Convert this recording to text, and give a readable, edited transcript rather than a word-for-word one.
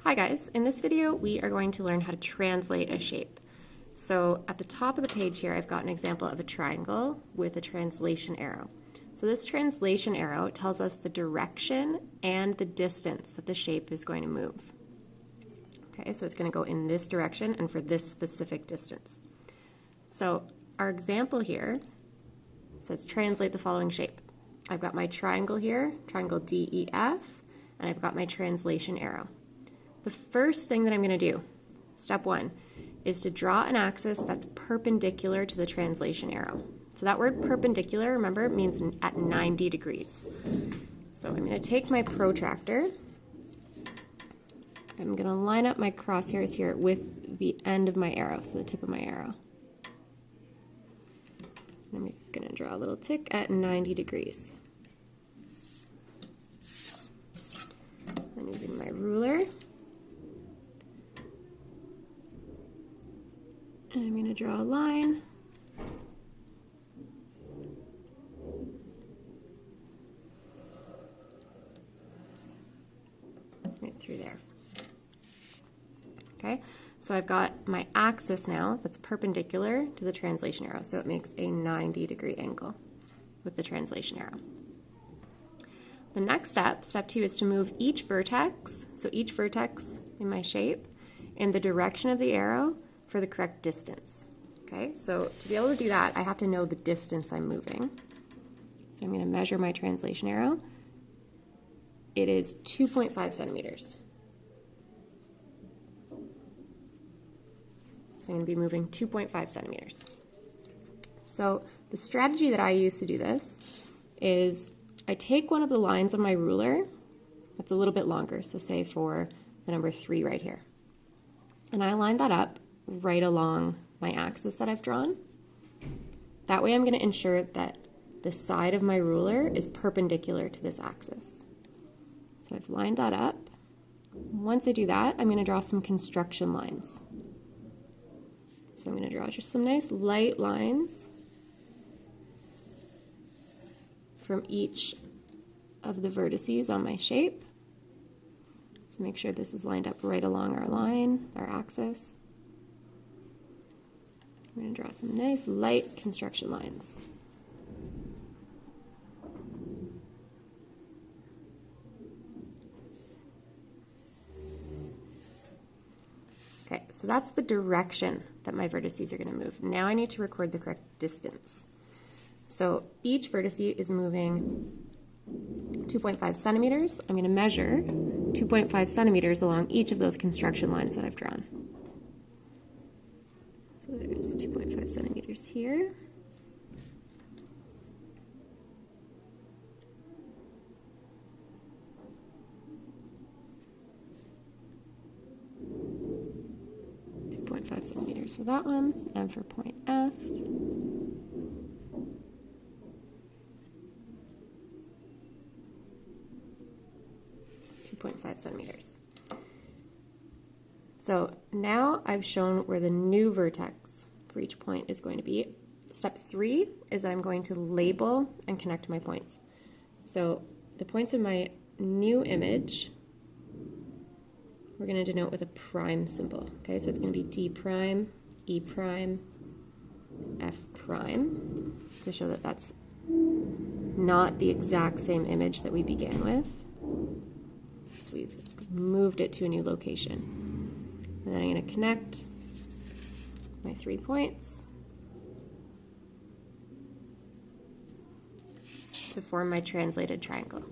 Hi guys, in this video we are going to learn how to translate a shape. So at the top of the page here I've got an example of a triangle with a translation arrow. So this translation arrow tells us the direction and the distance that the shape is going to move. Okay, so it's going to go in this direction and for this specific distance. So our example here says translate the following shape. I've got my triangle here, triangle DEF, and I've got my translation arrow. The first thing that I'm going to do, step one, is to draw an axis that's perpendicular to the translation arrow. So that word perpendicular, remember, it means at 90 degrees. So I'm going to take my protractor. I'm going to line up my crosshairs here with the end of my arrow, so the tip of my arrow. And I'm going to draw a little tick at 90 degrees. I'm using my ruler. And I'm going to draw a line. Right through there. Okay, so I've got my axis now that's perpendicular to the translation arrow, so it makes a 90-degree angle with the translation arrow. The next step, step two, is to move each vertex, so each vertex in my shape, in the direction of the arrow for the correct distance. Okay, so to be able to do that, I have to know the distance I'm moving. So I'm going to measure my translation arrow. It is 2.5 centimeters. So I'm going to be moving 2.5 centimeters. So the strategy that I use to do this is I take one of the lines on my ruler that's a little bit longer, so say for the number 3 right here, and I line that up right along my axis that I've drawn. That way I'm going to ensure that the side of my ruler is perpendicular to this axis. So I've lined that up. Once I do that, I'm going to draw some construction lines. So I'm going to draw just some nice light lines from each of the vertices on my shape. So make sure this is lined up right along our line, our axis. I'm going to draw some nice light construction lines. Okay, so that's the direction that my vertices are going to move. Now I need to record the correct distance. So each vertice is moving 2.5 centimeters. I'm going to measure 2.5 centimeters along each of those construction lines that I've drawn. So there's 2.5 centimeters here. Centimeters for that one, and for point F. 2.5 centimeters. So now I've shown where the new vertex for each point is going to be. Step 3 is that I'm going to label and connect my points. So the points in my new image we're going to denote with a prime symbol. Okay, so it's going to be D prime, E prime, F prime, to show that that's not the exact same image that we began with. So we've moved it to a new location. And then I'm going to connect my 3 points to form my translated triangle.